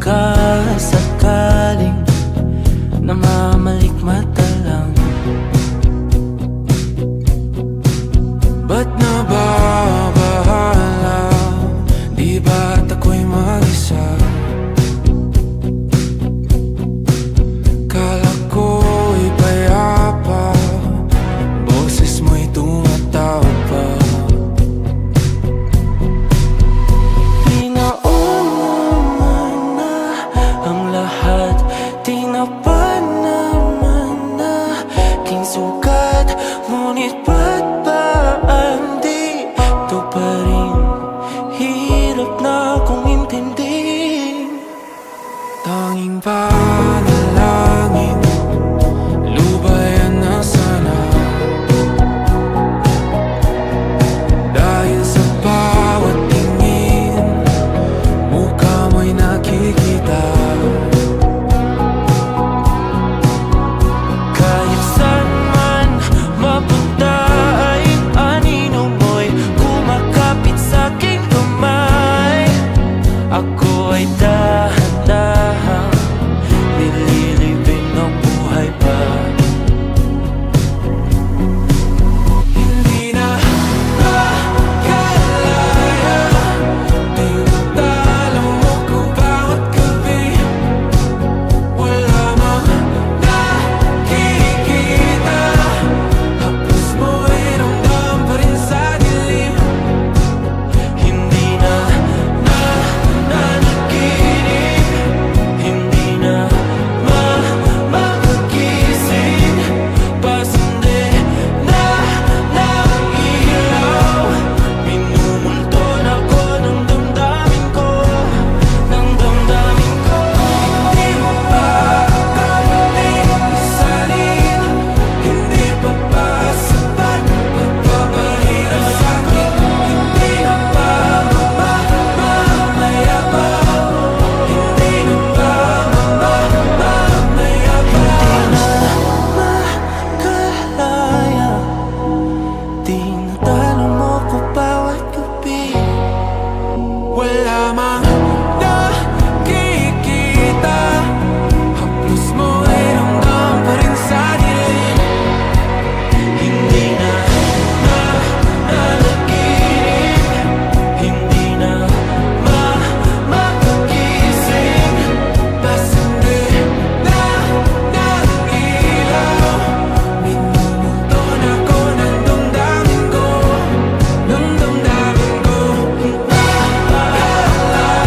pagkasakaling namamalikmata lang. Ba't nababahala? Di ba't ako'y mag-isa? Kala ko'y payapa, boses mo'y tumatawag pa. Pinauna na ang lahat, tinapan naman na aking sugat. Ngunit ba't ba andito pa rin? Hirap na akong intindihin. Tanging panalangin, lubayan na sana. Dahil sa bawat tingin, mukha mo'y nakikita. Kahit saan man mapunta ay anino mo'y kumakapit sa'king kamay. Ako ay dahan-dahan nililibing ang buhay pa. Hindi na makalaya, tinatalo mo ko bawat gabi. Wala mang nakikita, hapos mo ay ramdam pa rin sa dilim. Hindi na nanaginip, hindi na magising. Pasindi na ng ilaw, minumulton ako ng damdamin ko, ng damdamin ko. Hindi mo pa kailangang isalin, hindi pa ba sapat pagpapahirap sa'kin? Hindi na ba mamamayabang? Hindi na ba mamamayabang? Makalaya, tinatalo mo ko bawat gabi. Wala mang nakikita, hapos mo ay ramdam pa rin sa dilim. Hindi na nanaginip, hindi na magising. Pasindi na ng ilaw, minumulton ako ng damdamin ko, ng damdamin ko. Makalaya,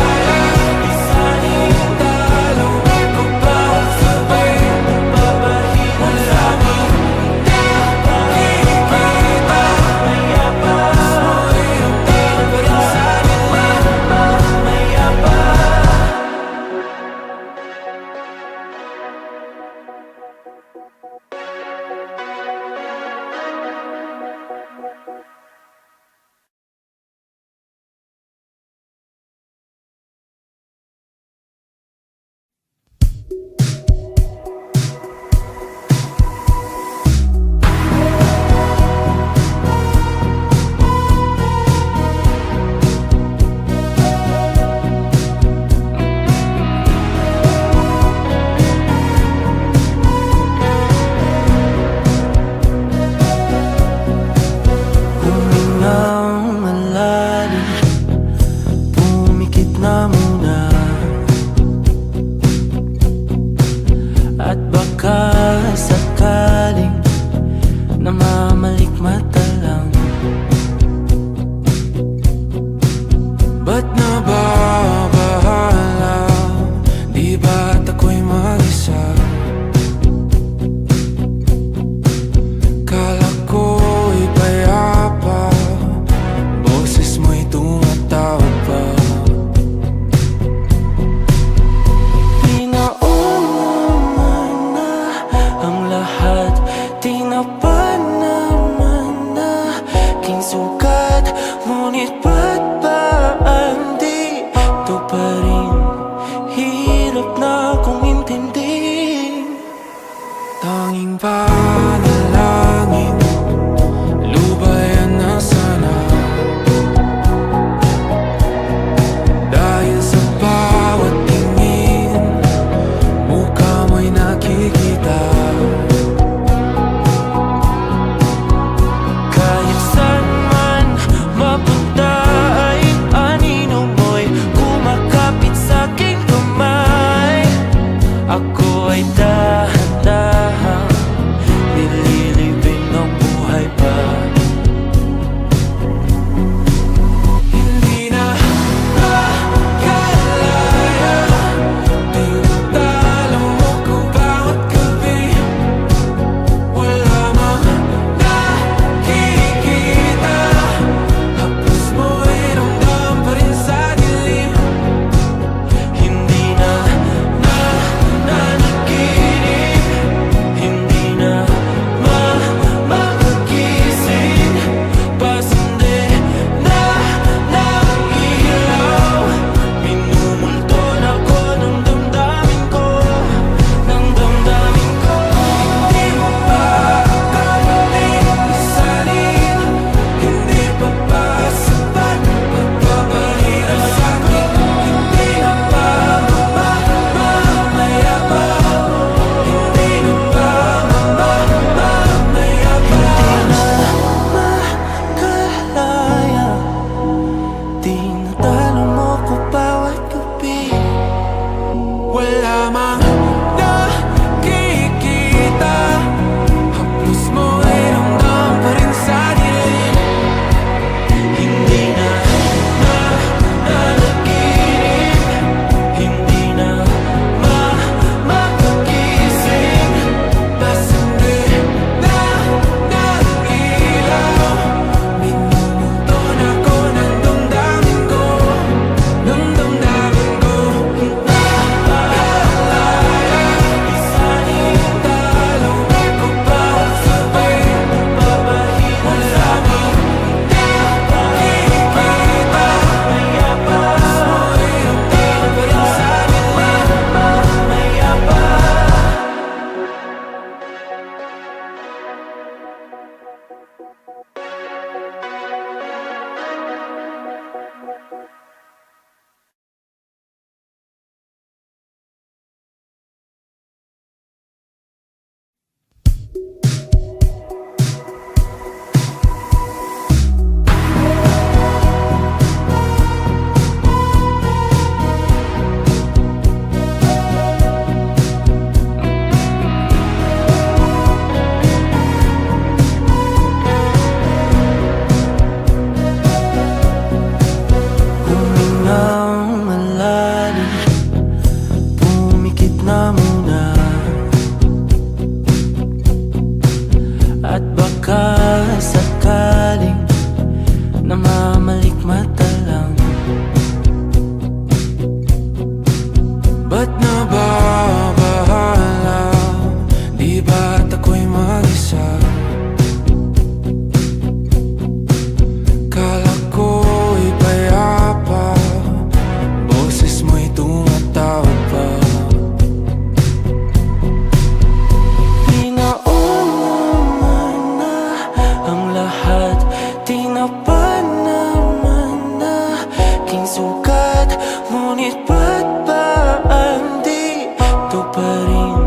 sugat, ngunit ba't ba ang dito pa rin?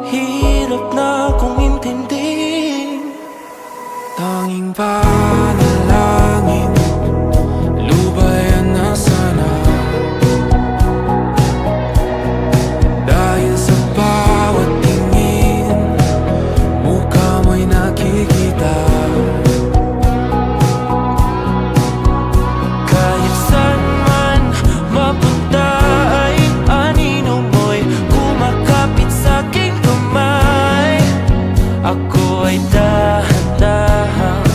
Hirap na kong intindihin. Tanging panalangin, lubayan na sana. Dahil sa bawat tingin, mukha mo'y nakikita. Kahit saan man mapunta ay anino mo'y kumakapit sa'king kamay. Ako ay dahan-dahan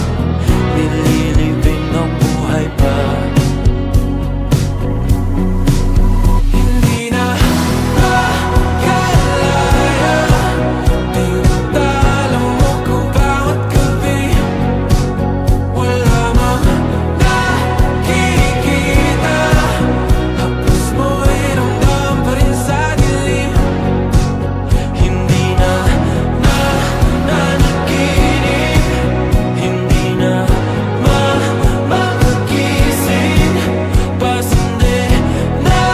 nililibing ng buhay pa. Hindi na makalaya, tinatalo mo ko bawat gabi. Wala mang nakikita, haplos mo'y ramdam pa rin sa dilim. Hindi na nanaginip, hindi na makagising. Pasindi na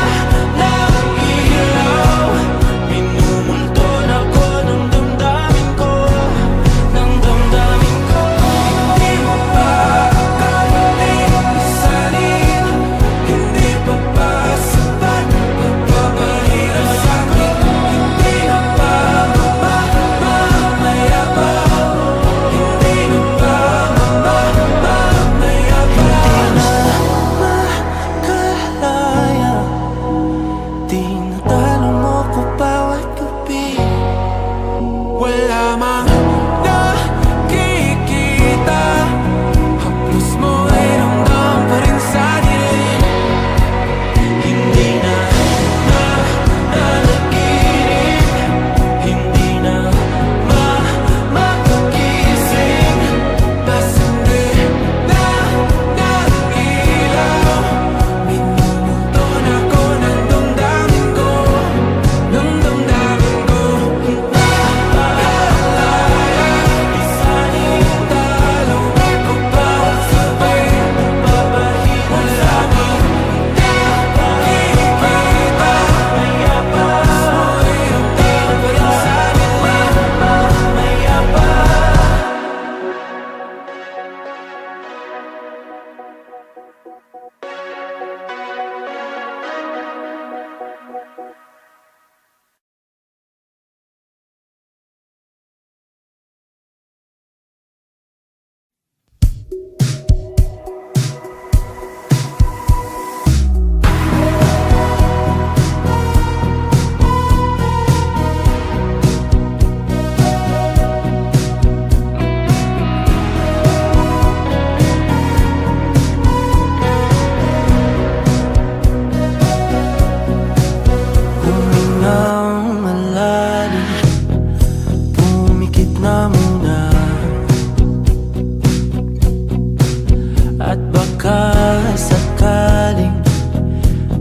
ng ilaw, minumulton ako ng damdamin ko, ng damdamin ko. Hindi mo pa akalain isalin, hindi pa ba sapat pagpapahirap sa'kin? Hindi na ba mamamayabang? Hindi na ba mamamayabang? Makalaya, tinatalo mo ko bawat gabi. Wala mang nakikita, haplos mo'y ramdam pa rin sa dilim. Hindi na nanaginip, hindi na makagising. Pasindi na ng ilaw, minumulton ako ng damdamin ko, ng damdamin ko. Nakalaya, isalin talo ako bawat gabi. Wala mang nakikita, haplos mo'y ramdam pa rin sa dilim. Humingang malalim, pumikit na muna, at baka sakaling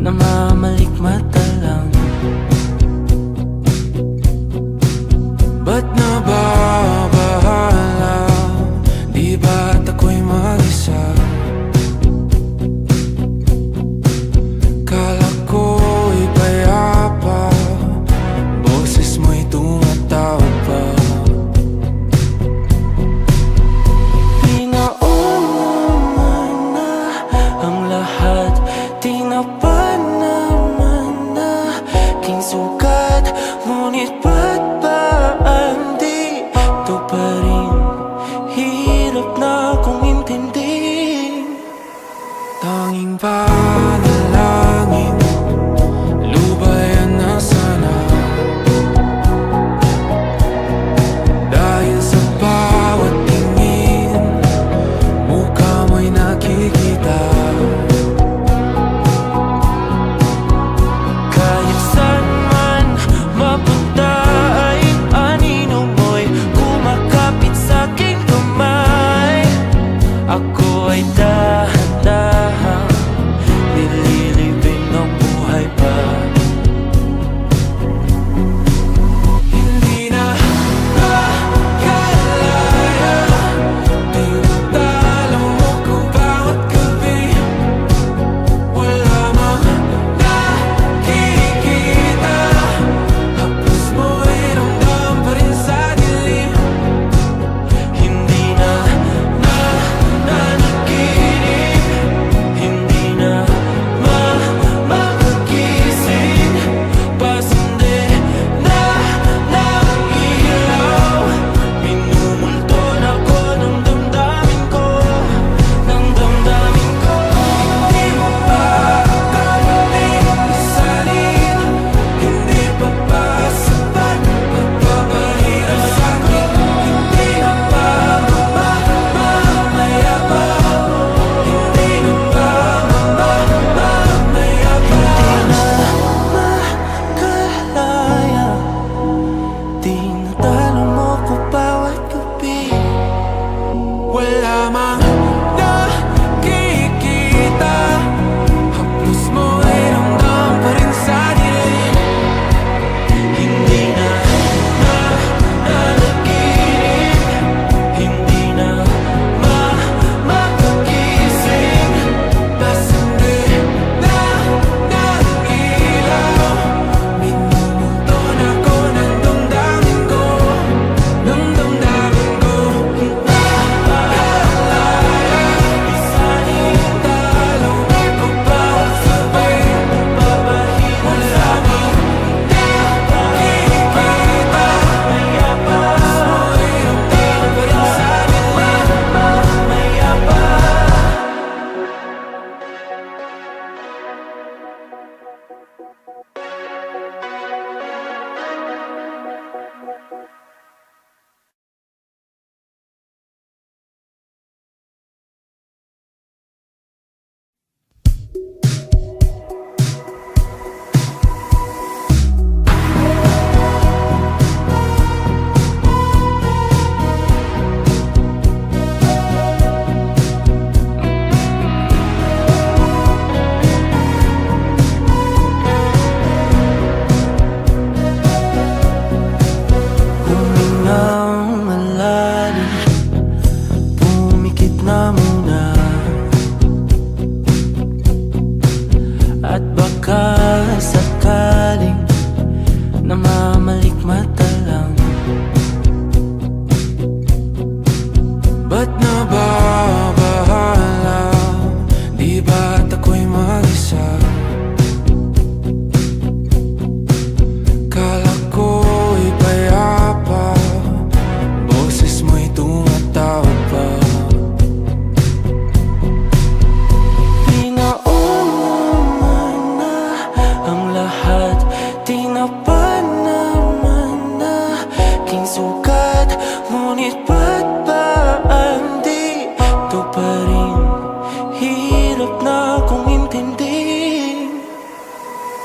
namamalikmata lang. Ba't nababahala? Di ba't ako'y mag-isa? Kala ko'y payapa, boses mo'y tumatawag pa. Pinauna na ang lahat, tinapa naman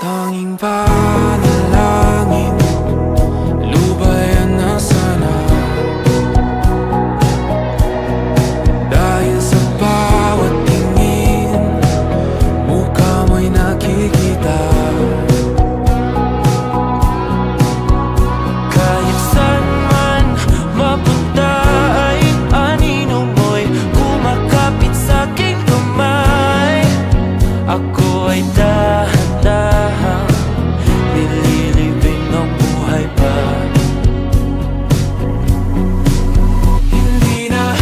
Tanging panalangin, lubayan na sana. Dahil sa bawat tingin, mukha mo'y nakikita. Kahit saan man mapunta ay anino mo'y kumakapit sa'king kamay. Ako ay dahan-dahan nililibing ng buhay pa. Hindi na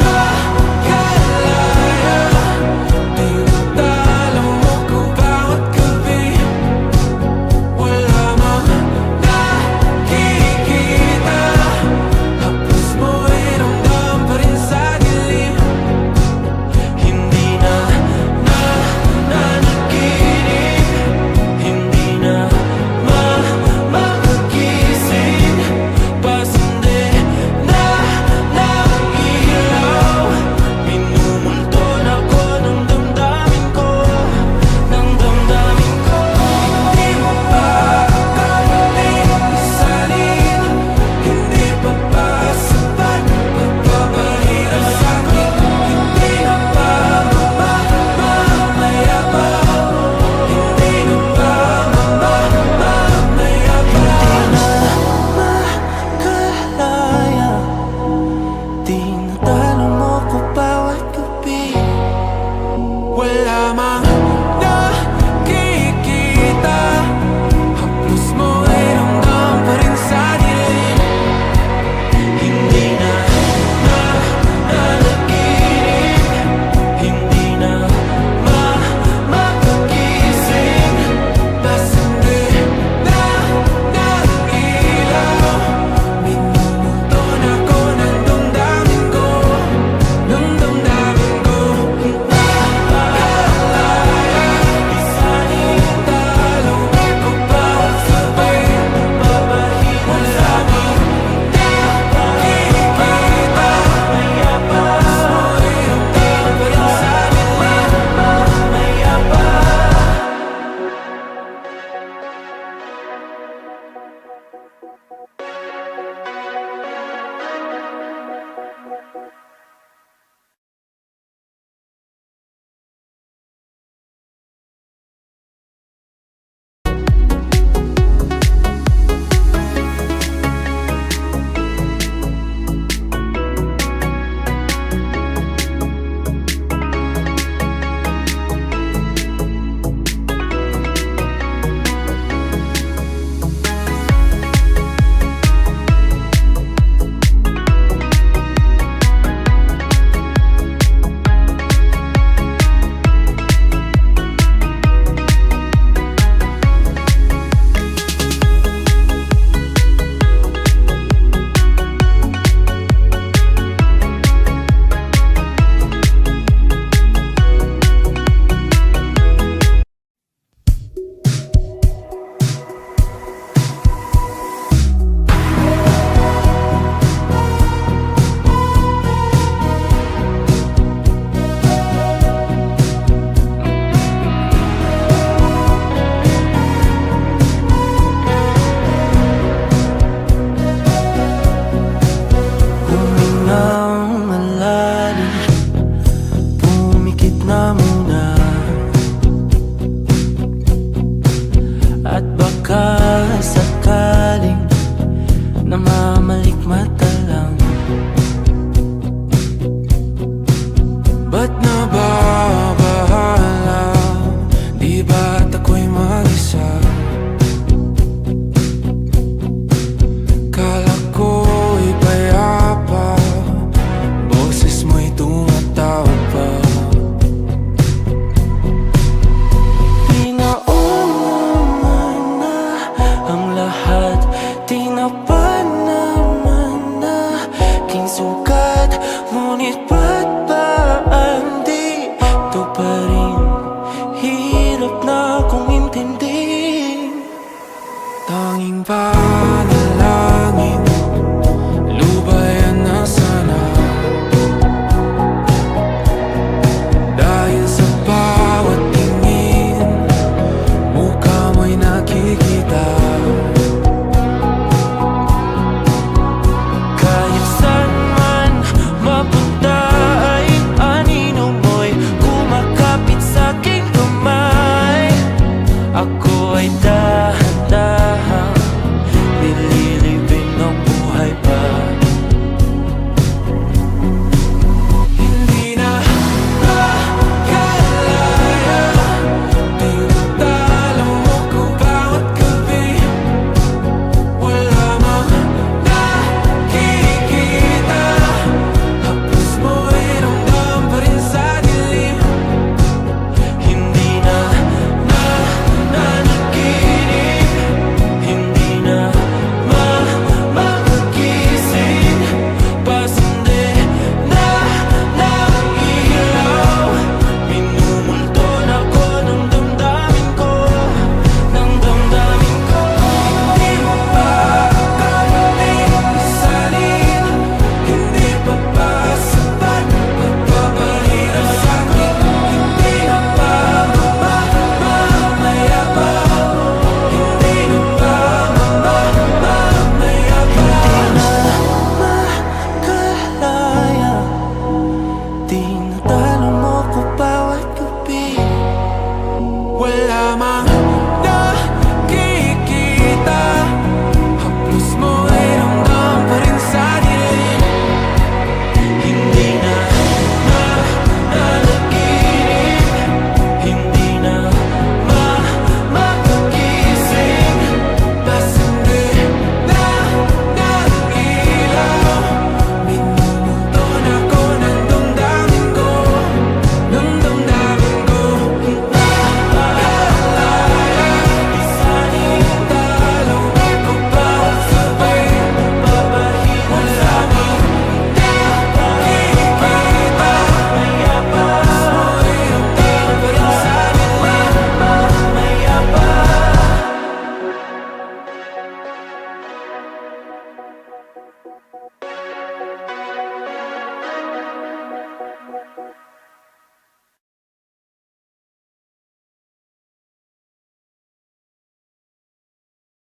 makalaya, tinatalo mo ko bawat gabi. Wala mang nakikita, haplos mo'y ramdam pa rin sa dilim. Hindi na nanaginip, hindi na makagising. Pasindi na ng ilaw, minumulton ako ng damdamin ko, ng damdamin ko. Hindi mo pa akalain isalin, hindi pa ba sapat pagpapahirap sa'kin? Hindi na ba mamaya pa? Hindi na ba mamaya pa? Makalaya, tinatalo mo ko bawat gabi. Wala mang nakikita, haplos mo'y ramdam pa rin sa dilim. Hindi na nanaginip, hindi na makagising. Pasindi na ng ilaw, minumulton ako ng damdamin ko, ng damdamin ko. Nakalaya, isalin, talo ako bawat gabi. Wala mang nakikita, maya pa, mo'y ramdam pa rin sa dilim. Maya pa. Humingang malalim, pumikit na muna, at baka sakaling namamalikmata lang. Ba't nababahala? Di ba't ako'y mag-isa? Kala ko'y payapa, boses mo'y tumatawag pa. Pinauna na ang lahat, tinapan naman na king sugat. Ngunit ba't ba andito pa rin? Hirap na akong intindihin. Tanging panalangin, lubayan na sana. Dahil sa bawat tingin, mukha mo'y Ako